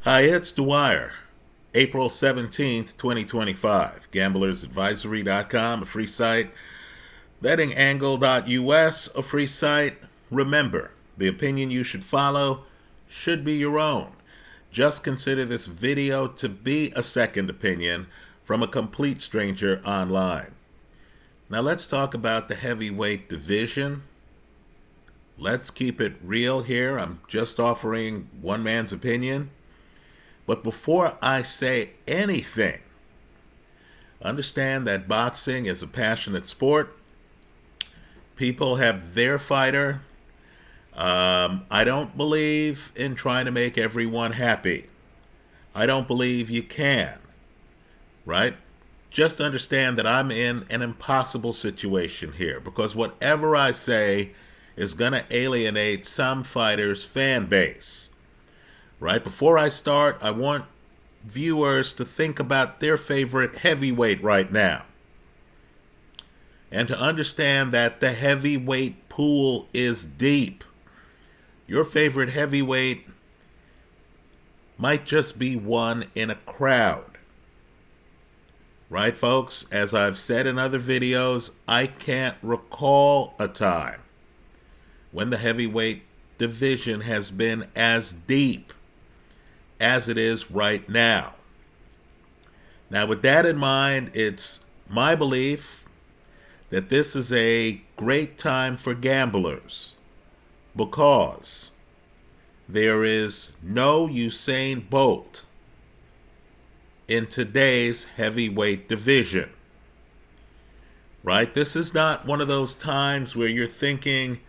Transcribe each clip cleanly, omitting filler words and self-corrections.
Hi, it's Dwyer. April 17th, 2025. GamblersAdvisory.com, a free site. BettingAngle.us, a free site. Remember, the opinion you should follow should be your own. Just consider this video to be a second opinion from a complete stranger online. Now let's talk about the heavyweight division. Let's keep it real here. I'm just offering one man's opinion. But before I say anything, understand that boxing is a passionate sport. People have their fighter. I don't believe in trying to make everyone happy. I don't believe you can, right? Just understand that I'm in an impossible situation here because whatever I say is going to alienate some fighters' fan base. Right? Before I start, I want viewers to think about their favorite heavyweight right now. And to understand that the heavyweight pool is deep. Your favorite heavyweight might just be one in a crowd. Right, folks? As I've said in other videos, I can't recall a time when the heavyweight division has been as deep as it is right now. Now, with that in mind, it's my belief that this is a great time for gamblers because there is no Usain Bolt in today's heavyweight division. Right? This is not one of those times where you're thinking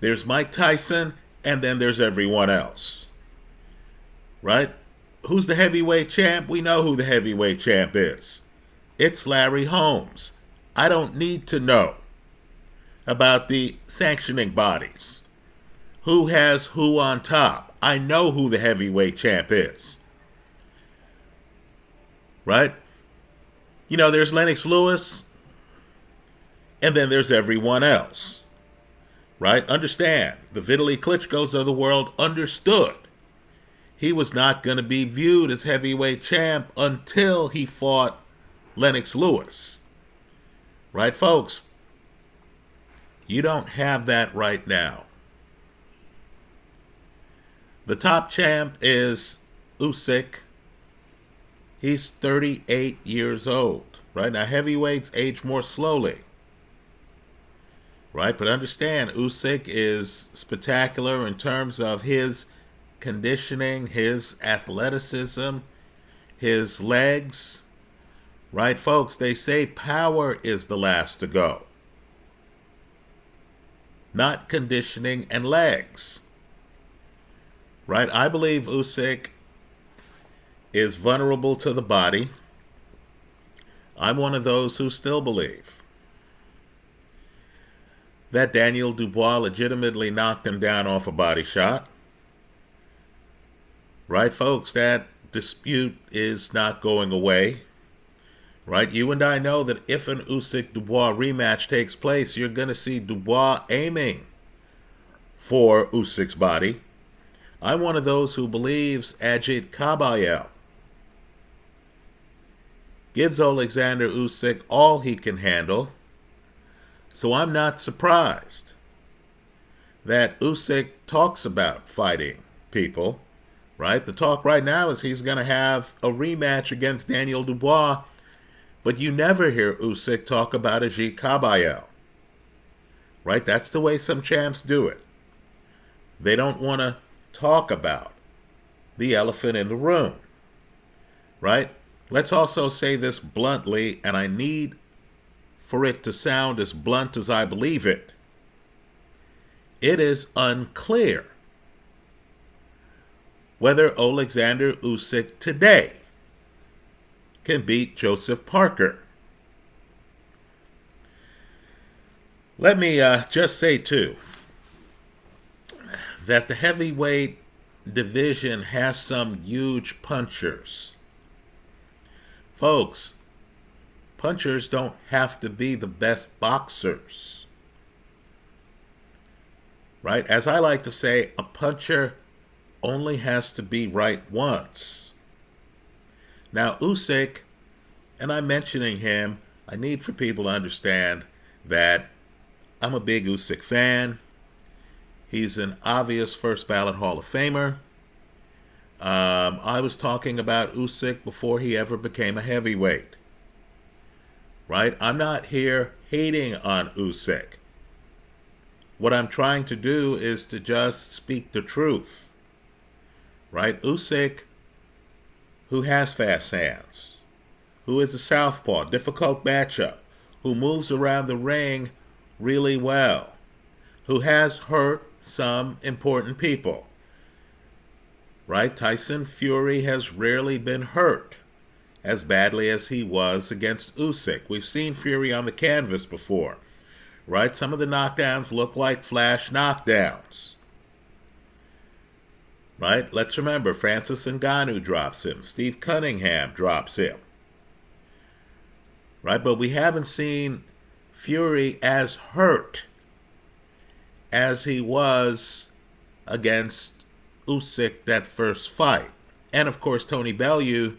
there's Mike Tyson and then there's everyone else. Right? Who's the heavyweight champ? We know who the heavyweight champ is. It's Larry Holmes. I don't need to know about the sanctioning bodies. Who has who on top? I know who the heavyweight champ is. Right? You know, there's Lennox Lewis, and then there's everyone else. Right? Understand, the Vitaly Klitschko's of the world understood he was not going to be viewed as heavyweight champ until he fought Lennox Lewis. Right, folks? You don't have that right now. The top champ is Usyk. He's 38 years old. Right? Now, heavyweights age more slowly. Right? But understand, Usyk is spectacular in terms of his conditioning, his athleticism, his legs. Right, folks? They say power is the last to go, not conditioning and legs. Right? I believe Usyk is vulnerable to the body. I'm one of those who still believe that Daniel Dubois legitimately knocked him down off a body shot. Right, folks, that dispute is not going away. Right, you and I know that if an Usyk-Dubois rematch takes place, you're going to see Dubois aiming for Usyk's body. I'm one of those who believes Ajit Kabayel gives Alexander Usyk all he can handle. So I'm not surprised that Usyk talks about fighting people. Right? The talk right now is he's going to have a rematch against Daniel Dubois, but you never hear Usyk talk about Ajit Kabayel. Right? That's the way some champs do it. They don't want to talk about the elephant in the room. Right? Let's also say this bluntly, and I need for it to sound as blunt as I believe it. It is unclear whether Alexander Usyk today can beat Joseph Parker. Let me just say, too, that the heavyweight division has some huge punchers. Folks, punchers don't have to be the best boxers. Right? As I like to say, a puncher only has to be right once. Now, Usyk, and I'm mentioning him, I need for people to understand that I'm a big Usyk fan. He's an obvious first ballot Hall of Famer. I was talking about Usyk before he ever became a heavyweight. Right? I'm not here hating on Usyk. What I'm trying to do is to just speak the truth. Right? Usyk, who has fast hands, who is a southpaw, difficult matchup, who moves around the ring really well, who has hurt some important people. Right? Tyson Fury has rarely been hurt as badly as he was against Usyk. We've seen Fury on the canvas before. Right? Some of the knockdowns look like flash knockdowns. Right? Let's remember, Francis Ngannou drops him. Steve Cunningham drops him. Right? But we haven't seen Fury as hurt as he was against Usyk that first fight. And of course, Tony Bellew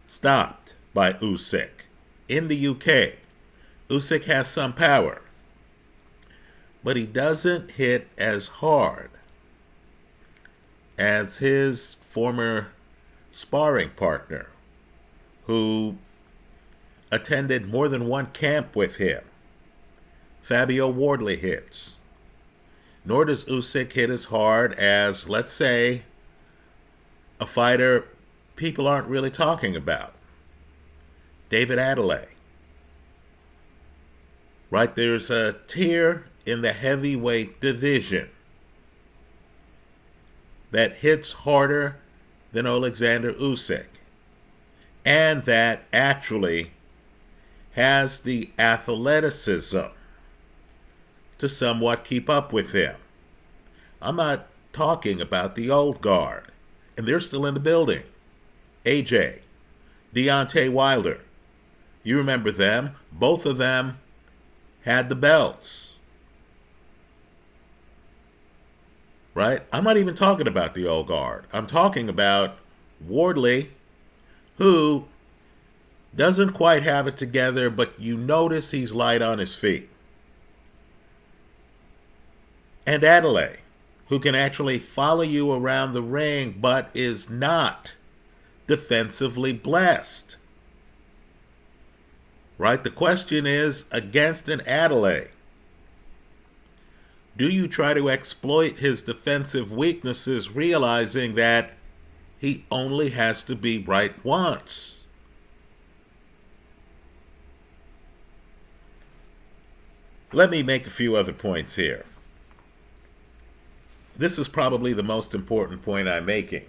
stopped by Usyk. In the UK, Usyk has some power, but he doesn't hit as hard as his former sparring partner, who attended more than one camp with him. Fabio Wardley hits. Nor does Usyk hit as hard as, let's say, a fighter people aren't really talking about. David Adelaide. Right? There's a tier in the heavyweight division that hits harder than Alexander Usyk, and that actually has the athleticism to somewhat keep up with him. I'm not talking about the old guard, and they're still in the building. AJ, Deontay Wilder. You remember them? Both of them had the belts. Right? I'm not even talking about the old guard. I'm talking about Wardley, who doesn't quite have it together, but you notice he's light on his feet. And Adelaide, who can actually follow you around the ring, but is not defensively blessed. Right? The question is, against an Adelaide, do you try to exploit his defensive weaknesses, realizing that he only has to be right once? Let me make a few other points here. This is probably the most important point I'm making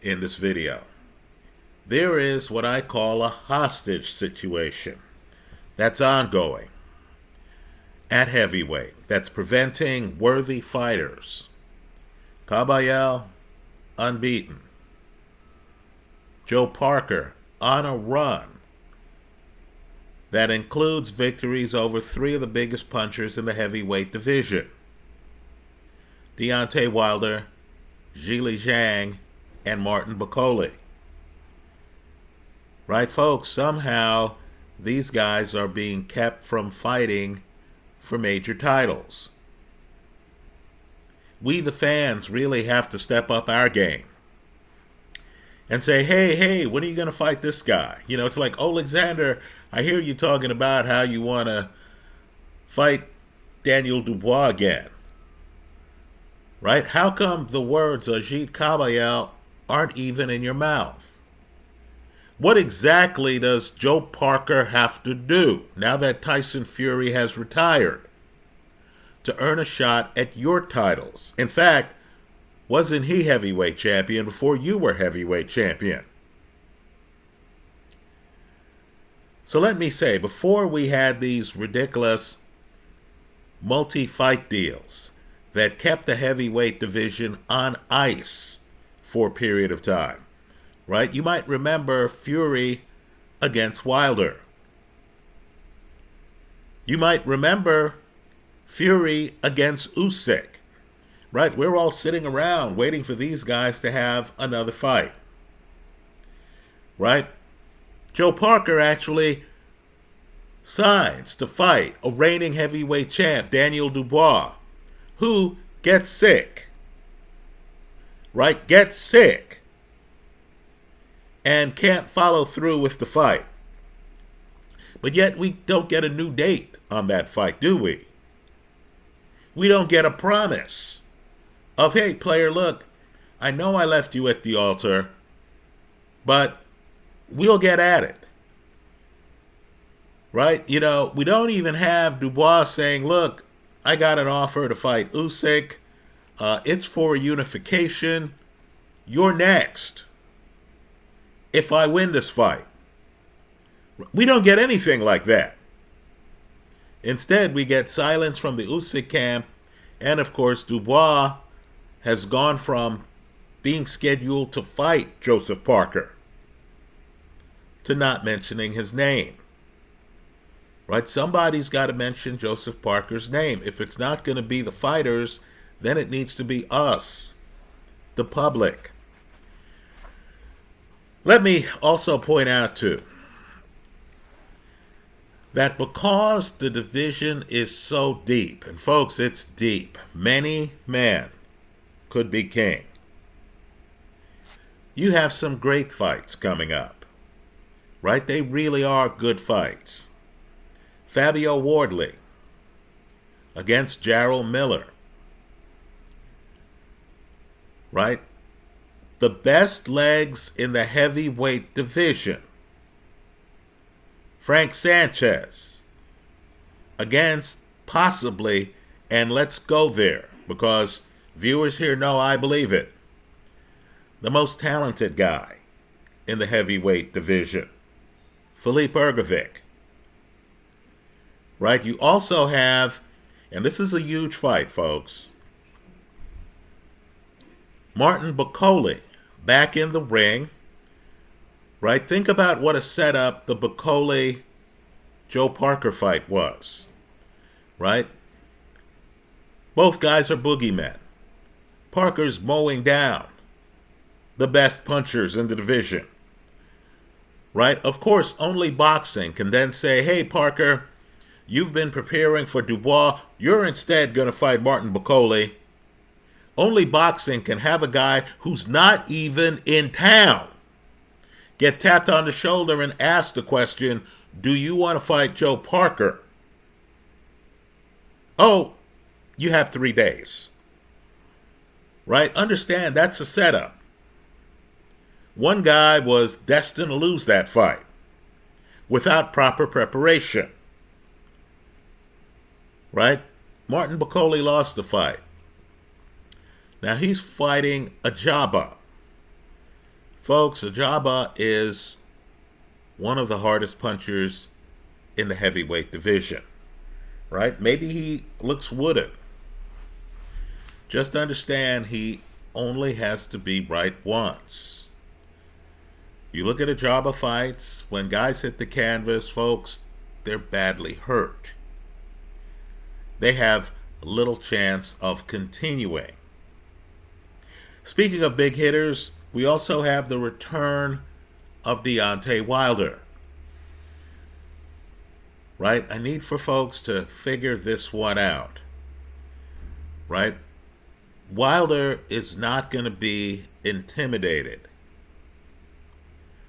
in this video. There is what I call a hostage situation that's ongoing at heavyweight, that's preventing worthy fighters. Kabayel, unbeaten. Joe Parker, on a run that includes victories over 3 of the biggest punchers in the heavyweight division. Deontay Wilder, Zhilei Zhang, and Martin Bakole. Right, folks? Somehow these guys are being kept from fighting for major titles. We, the fans, really have to step up our game and say, hey, when are you going to fight this guy? You know, it's like, Alexander, I hear you talking about how you want to fight Daniel Dubois again. Right? How come the words Ajit Kabayel aren't even in your mouth? What exactly does Joe Parker have to do now that Tyson Fury has retired to earn a shot at your titles? In fact, wasn't he heavyweight champion before you were heavyweight champion? So let me say, before we had these ridiculous multi-fight deals that kept the heavyweight division on ice for a period of time, right? You might remember Fury against Wilder. You might remember Fury against Usyk. right? We're all sitting around waiting for these guys to have another fight, right? Joe Parker actually signs to fight a reigning heavyweight champ, Daniel Dubois, who gets sick, right? Gets sick and can't follow through with the fight. But yet we don't get a new date on that fight, do we? We don't get a promise of, hey, player, look, I know I left you at the altar, but we'll get at it. Right? You know, we don't even have Dubois saying, look, I got an offer to fight Usyk. It's for unification. You're next if I win this fight. We don't get anything like that. Instead, we get silence from the Usyk camp. And, of course, Dubois has gone from being scheduled to fight Joseph Parker to not mentioning his name. Right? Somebody's got to mention Joseph Parker's name. If it's not going to be the fighters, then it needs to be us, the public. Let me also point out, too, that because the division is so deep, and folks, it's deep, many men could be king. You have some great fights coming up, right? They really are good fights. Fabio Wardley against Jarrell Miller, right? The best legs in the heavyweight division. Frank Sanchez against possibly, and let's go there because viewers here know I believe it, the most talented guy in the heavyweight division, Filip Hrgovic. Right? You also have, and this is a huge fight, folks, Martin Bakole back in the ring. Right? Think about what a setup the Bakole-Joe Parker fight was. Right? Both guys are boogeymen. Parker's mowing down the best punchers in the division. Right? Of course, only boxing can then say, hey, Parker, you've been preparing for Dubois. You're instead going to fight Martin Bakole. Only boxing can have a guy who's not even in town get tapped on the shoulder and asked the question, do you want to fight Joe Parker? Oh, you have 3 days. Right? Understand, that's a setup. One guy was destined to lose that fight without proper preparation. Right? Martin Bakole lost the fight. Now he's fighting Ajaba. Folks, Ajaba is one of the hardest punchers in the heavyweight division. Right? Maybe he looks wooden. Just understand he only has to be right once. You look at Ajaba fights, when guys hit the canvas, folks, they're badly hurt. They have little chance of continuing. Speaking of big hitters, we also have the return of Deontay Wilder. Right? I need for folks to figure this one out. Right? Wilder is not going to be intimidated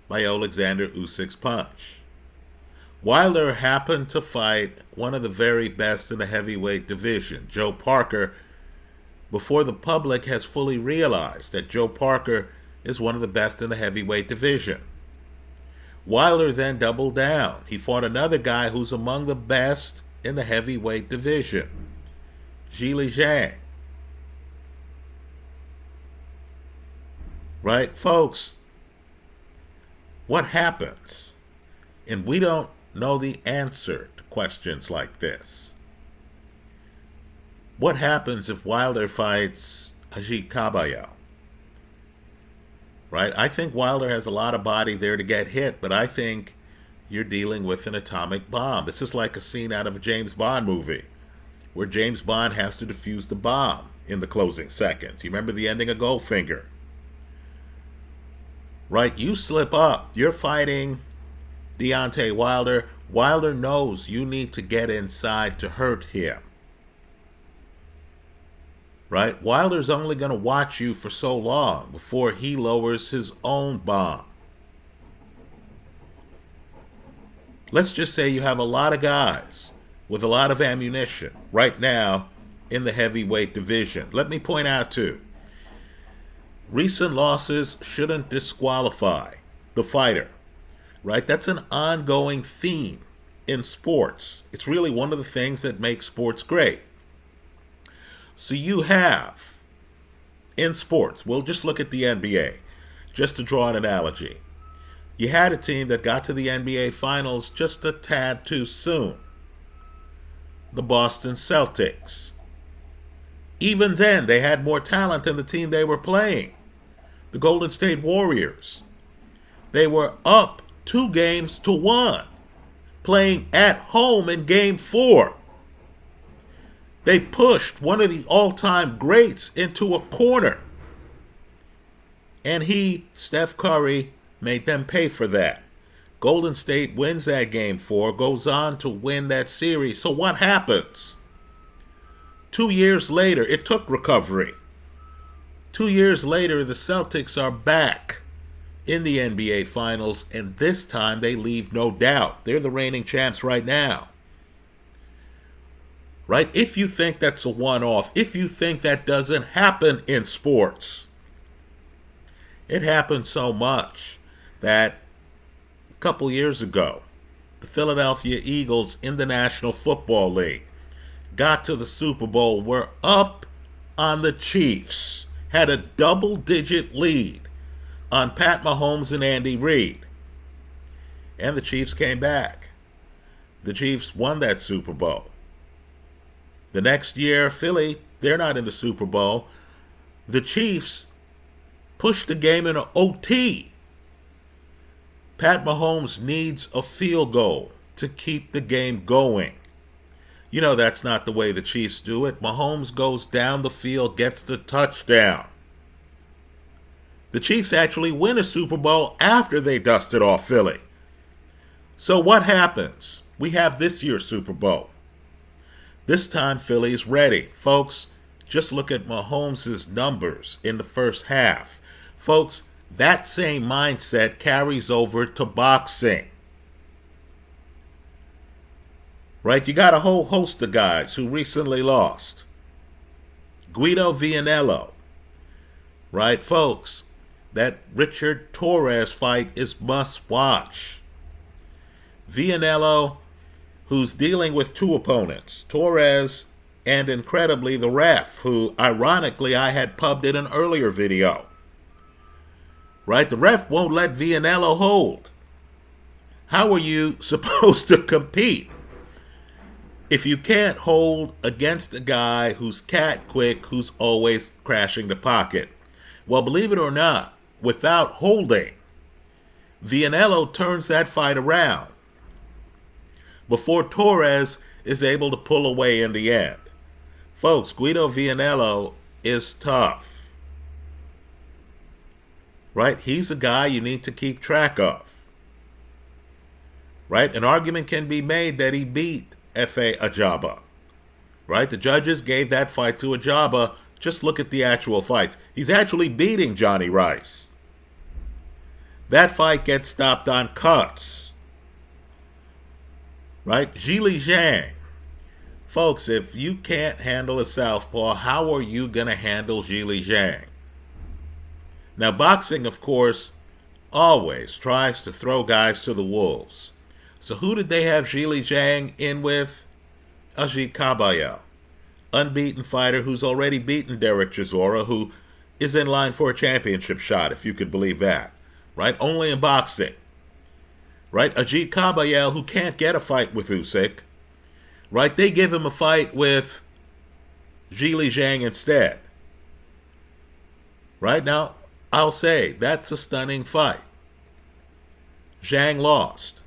by Alexander Usyk's punch. Wilder happened to fight one of the very best in the heavyweight division, Joe Parker, before the public has fully realized that Joe Parker is one of the best in the heavyweight division. Wilder then doubled down. He fought another guy who's among the best in the heavyweight division, Zhilei Zhang. Right? Folks, what happens? And we don't know the answer to questions like this. What happens if Wilder fights Ajit Kabayel? Right? I think Wilder has a lot of body there to get hit, but I think you're dealing with an atomic bomb. This is like a scene out of a James Bond movie where James Bond has to defuse the bomb in the closing seconds. You remember the ending of Goldfinger? Right? You slip up. You're fighting Deontay Wilder. Wilder knows you need to get inside to hurt him. Right? Wilder's only going to watch you for so long before he lowers his own bomb. Let's just say you have a lot of guys with a lot of ammunition right now in the heavyweight division. Let me point out too, recent losses shouldn't disqualify the fighter, right? That's an ongoing theme in sports. It's really one of the things that makes sports great. So you have, in sports, we'll just look at the NBA, just to draw an analogy. You had a team that got to the NBA Finals just a tad too soon. The Boston Celtics. Even then, they had more talent than the team they were playing. The Golden State Warriors. They were up 2-1, playing at home in Game 4. They pushed one of the all-time greats into a corner. And Steph Curry, made them pay for that. Golden State wins that Game 4, goes on to win that series. So what happens? 2 years later, it took recovery. 2 years later, the Celtics are back in the NBA Finals, and this time they leave no doubt. They're the reigning champs right now. Right? If you think that's a one-off, if you think that doesn't happen in sports, it happens so much that a couple years ago, the Philadelphia Eagles in the National Football League got to the Super Bowl, were up on the Chiefs, had a double-digit lead on Pat Mahomes and Andy Reid. And the Chiefs came back. The Chiefs won that Super Bowl. The next year, Philly, they're not in the Super Bowl. The Chiefs pushed the game in an OT. Pat Mahomes needs a field goal to keep the game going. You know that's not the way the Chiefs do it. Mahomes goes down the field, gets the touchdown. The Chiefs actually win a Super Bowl after they dusted off Philly. So what happens? We have this year's Super Bowl. This time Philly's ready. Folks, just look at Mahomes' numbers in the first half. Folks, that same mindset carries over to boxing. Right? You got a whole host of guys who recently lost. Guido Vianello. Right, folks? That Richard Torres fight is must watch. Vianello, who's dealing with two opponents, Torres and incredibly the ref, who ironically I had pubbed in an earlier video. Right? The ref won't let Vianello hold. How are you supposed to compete if you can't hold against a guy who's cat quick, who's always crashing the pocket? Well, believe it or not, without holding, Vianello turns that fight around before Torres is able to pull away in the end. Folks, Guido Vianello is tough. Right? He's a guy you need to keep track of. Right? An argument can be made that he beat F.A. Ajaba. Right? The judges gave that fight to Ajaba. Just look at the actual fights. He's actually beating Johnny Rice. That fight gets stopped on cuts. Right? Zhili Zhang. Folks, if you can't handle a southpaw, how are you going to handle Zhili Zhang? Now, boxing, of course, always tries to throw guys to the wolves. So who did they have Zhili Zhang in with? Ajit Kabayel. Unbeaten fighter who's already beaten Derek Chisora, who is in line for a championship shot, if you could believe that. Right? Only in boxing. Right? Ajit Kabayel, who can't get a fight with Usyk. Right? They give him a fight with Zhili Zhang instead. Right? Now, I'll say, that's a stunning fight. Zhang lost.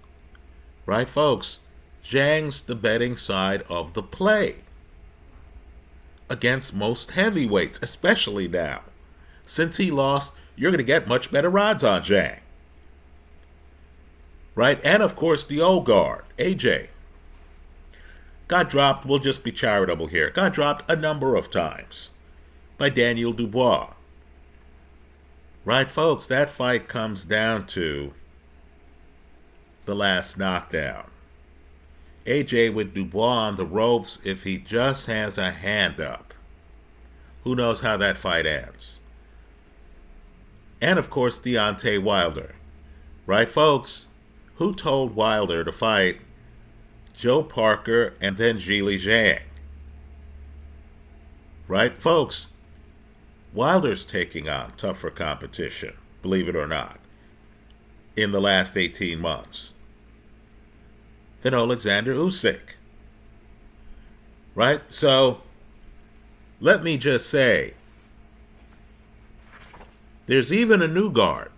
Right, folks? Zhang's the betting side of the play. against most heavyweights, especially now. Since he lost, you're going to get much better odds on Zhang. Right? And of course, the old guard, AJ, got dropped, we'll just be charitable here, got dropped a number of times by Daniel Dubois. Right, folks, that fight comes down to the last knockdown. AJ with Dubois on the ropes, if he just has a hand up. Who knows how that fight ends? And of course, Deontay Wilder. Right, folks? Who told Wilder to fight Joe Parker and then Zhilei Zhang? Right, folks? Wilder's taking on tougher competition, believe it or not, in the last 18 months than Alexander Usyk. Right? So, let me just say, there's even a new guard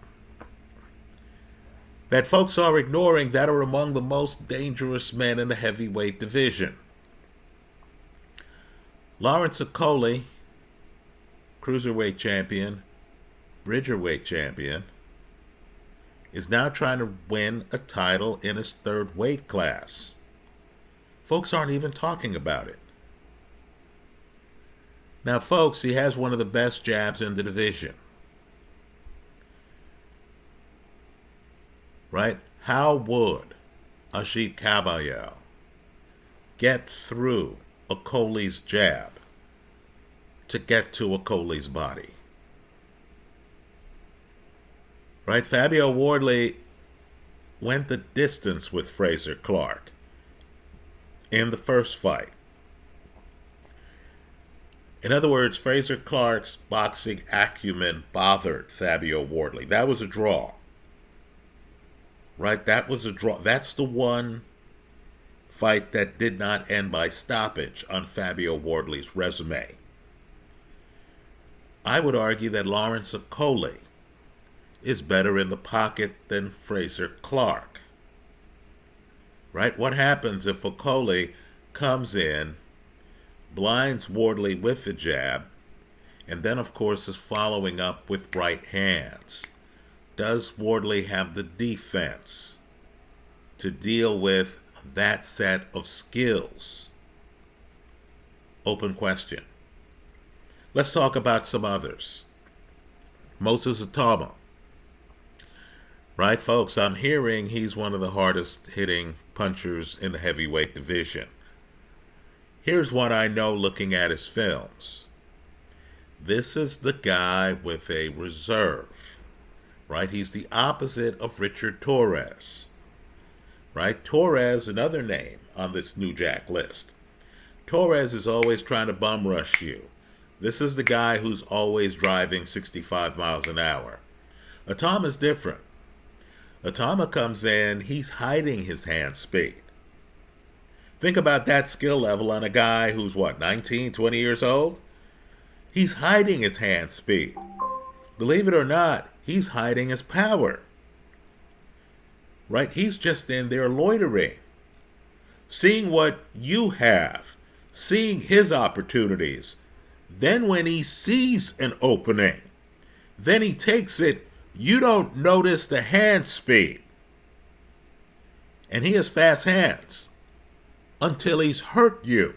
that folks are ignoring that are among the most dangerous men in the heavyweight division. Lawrence Okolie, cruiserweight champion, bridgerweight champion, is now trying to win a title in his third weight class. Folks aren't even talking about it. Now, folks, he has one of the best jabs in the division. Right? How would Ajit Kabayel get through Okolie's jab to get to Okolie's body? Right? Fabio Wardley went the distance with Frazer Clarke in the first fight. In other words, Frazer Clarke's boxing acumen bothered Fabio Wardley. That was a draw. Right? That was a draw. That's the one fight that did not end by stoppage on Fabio Wardley's resume. I would argue that Lawrence Okolie is better in the pocket than Frazer Clarke. Right? What happens if Okolie comes in, blinds Wardley with the jab, and then, of course, is following up with right hands? Does Wardley have the defense to deal with that set of skills? Open question. Let's talk about some others. Moses Atama. Right, folks, I'm hearing he's one of the hardest hitting punchers in the heavyweight division. Here's what I know looking at his films. This is the guy with a reserve. Right? He's the opposite of Richard Torres. Right? Torres, another name on this New Jack list. Torres is always trying to bum rush you. This is the guy who's always driving 65 miles an hour. Atama's different. Atama comes in, he's hiding his hand speed. Think about that skill level on a guy who's, 19, 20 years old? He's hiding his hand speed. Believe it or not, he's hiding his power. Right? He's just in there loitering. Seeing what you have. Seeing his opportunities. Then when he sees an opening, then he takes it. You don't notice the hand speed. And he has fast hands until he's hurt you.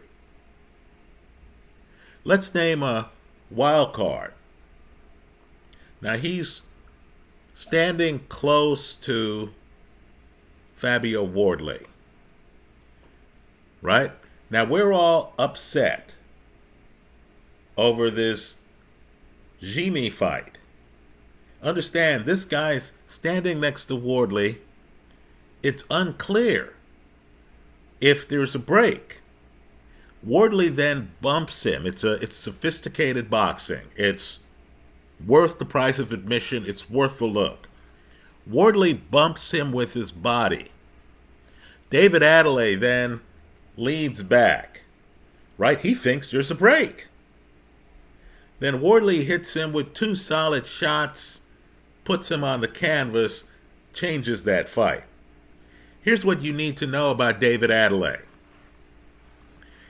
Let's name a wild card. Now he's standing close to Fabio Wardley. Right? Now we're all upset over this Jimmy fight. Understand, this guy's standing next to Wardley. It's unclear if there's a break. Wardley then bumps him. It's sophisticated boxing. It's worth the price of admission. It's worth the look. Wardley bumps him with his body. David Adelaide then leads back. Right? He thinks there's a break. Then Wardley hits him with two solid shots, puts him on the canvas, changes that fight. Here's what you need to know about David Adelaide.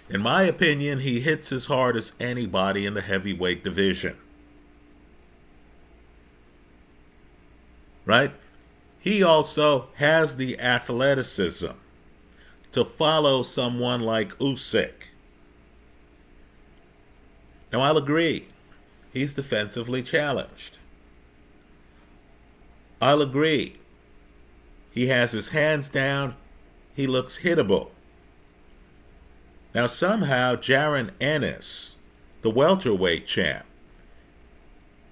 In my opinion, he hits as hard as anybody in the heavyweight division. Right? He also has the athleticism to follow someone like Usyk. Now, I'll agree, he's defensively challenged. I'll agree, he has his hands down, he looks hittable. Now, somehow, Jaron Ennis, the welterweight champ,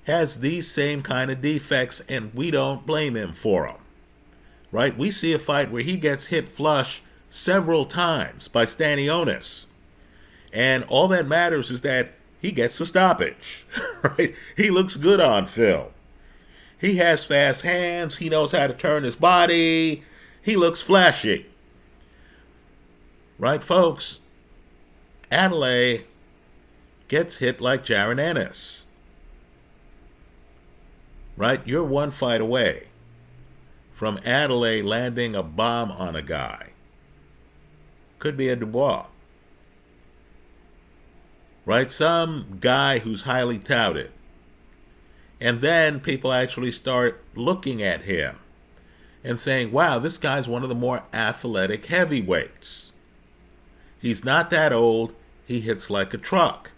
has these same kind of defects, and we don't blame him for them. Right? We see a fight where he gets hit flush several times by Stanionis. And all that matters is that he gets a stoppage. Right? He looks good on film. He has fast hands. He knows how to turn his body. He looks flashy. Right, folks? Adelaide gets hit like Jaron Ennis. Right? You're one fight away from Adelaide landing a bomb on a guy. Could be a Dubois. Right? Some guy who's highly touted. And then people actually start looking at him and saying, wow, this guy's one of the more athletic heavyweights. He's not that old. He hits like a truck.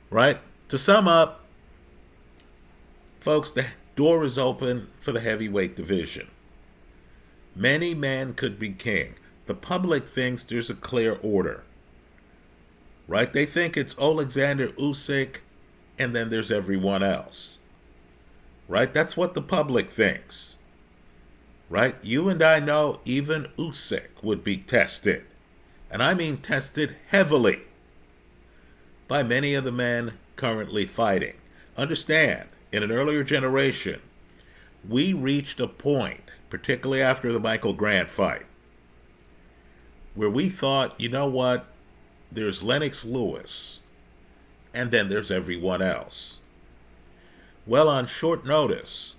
Right? To sum up, folks, the door is open for the heavyweight division. Many men could be king. The public thinks there's a clear order. Right? They think it's Alexander Usyk, and then there's everyone else. Right? That's what the public thinks. Right? You and I know even Usyk would be tested. And I mean tested heavily by many of the men currently fighting. Understand, in an earlier generation, we reached a point, particularly after the Michael Grant fight, where we thought, you know what, there's Lennox Lewis, and then there's everyone else. Well, on short notice,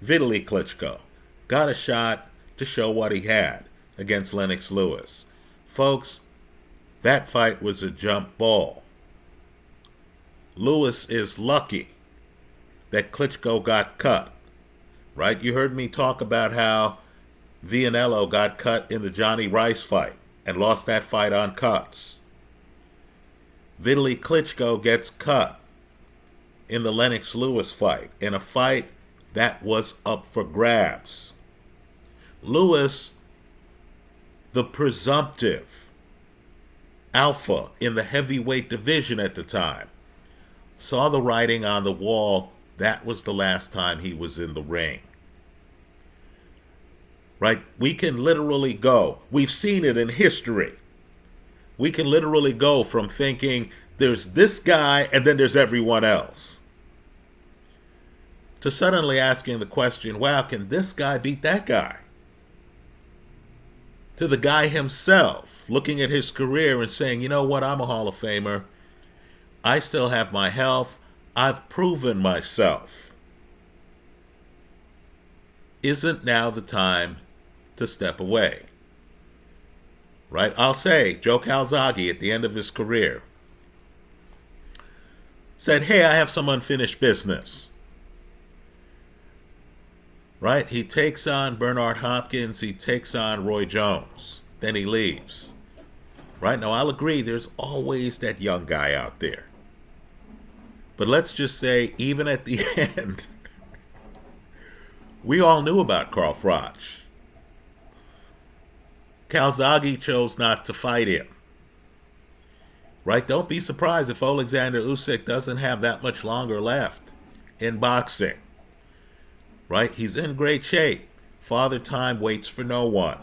Vitaly Klitschko, got a shot to show what he had against Lennox Lewis. Folks, that fight was a jump ball. Lewis is lucky that Klitschko got cut. Right? You heard me talk about how Vianello got cut in the Johnny Rice fight and lost that fight on cuts. Vitaly Klitschko gets cut in the Lennox Lewis fight, in a fight that was up for grabs. Lewis, the presumptive alpha in the heavyweight division at the time, saw the writing on the wall. That was the last time he was in the ring. Right? We can literally go. We've seen it in history. We can literally go from thinking there's this guy and then there's everyone else, to suddenly asking the question, wow, can this guy beat that guy? To the guy himself looking at his career and saying, you know what, I'm a Hall of Famer. I still have my health. I've proven myself. Isn't now the time to step away? Right? I'll say, Joe Calzaghe at the end of his career said, hey, I have some unfinished business. Right? He takes on Bernard Hopkins. He takes on Roy Jones. Then he leaves. Right? Now, I'll agree, there's always that young guy out there. But let's just say, even at the end, we all knew about Carl Froch. Calzaghe chose not to fight him. Right? Don't be surprised if Alexander Usyk doesn't have that much longer left in boxing. Right? He's in great shape. Father Time waits for no one.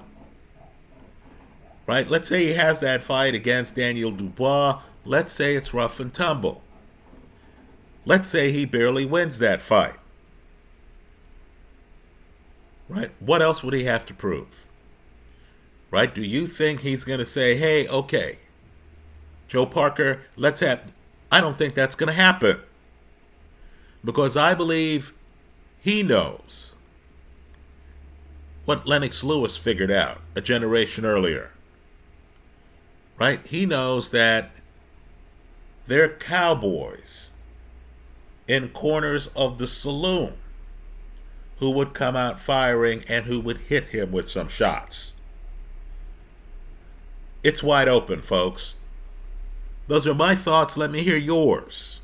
Right? Let's say he has that fight against Daniel Dubois. Let's say it's rough and tumble. Let's say he barely wins that fight. Right? What else would he have to prove? Right? Do you think he's going to say, hey, okay, Joe Parker, let's have... I don't think that's going to happen. Because I believe he knows what Lennox Lewis figured out a generation earlier. Right? He knows that they're cowboys in corners of the saloon who would come out firing and who would hit him with some shots. It's wide open, folks. Those are my thoughts. Let me hear yours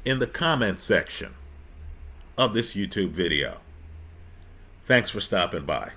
in the comment section of this YouTube video. Thanks for stopping by.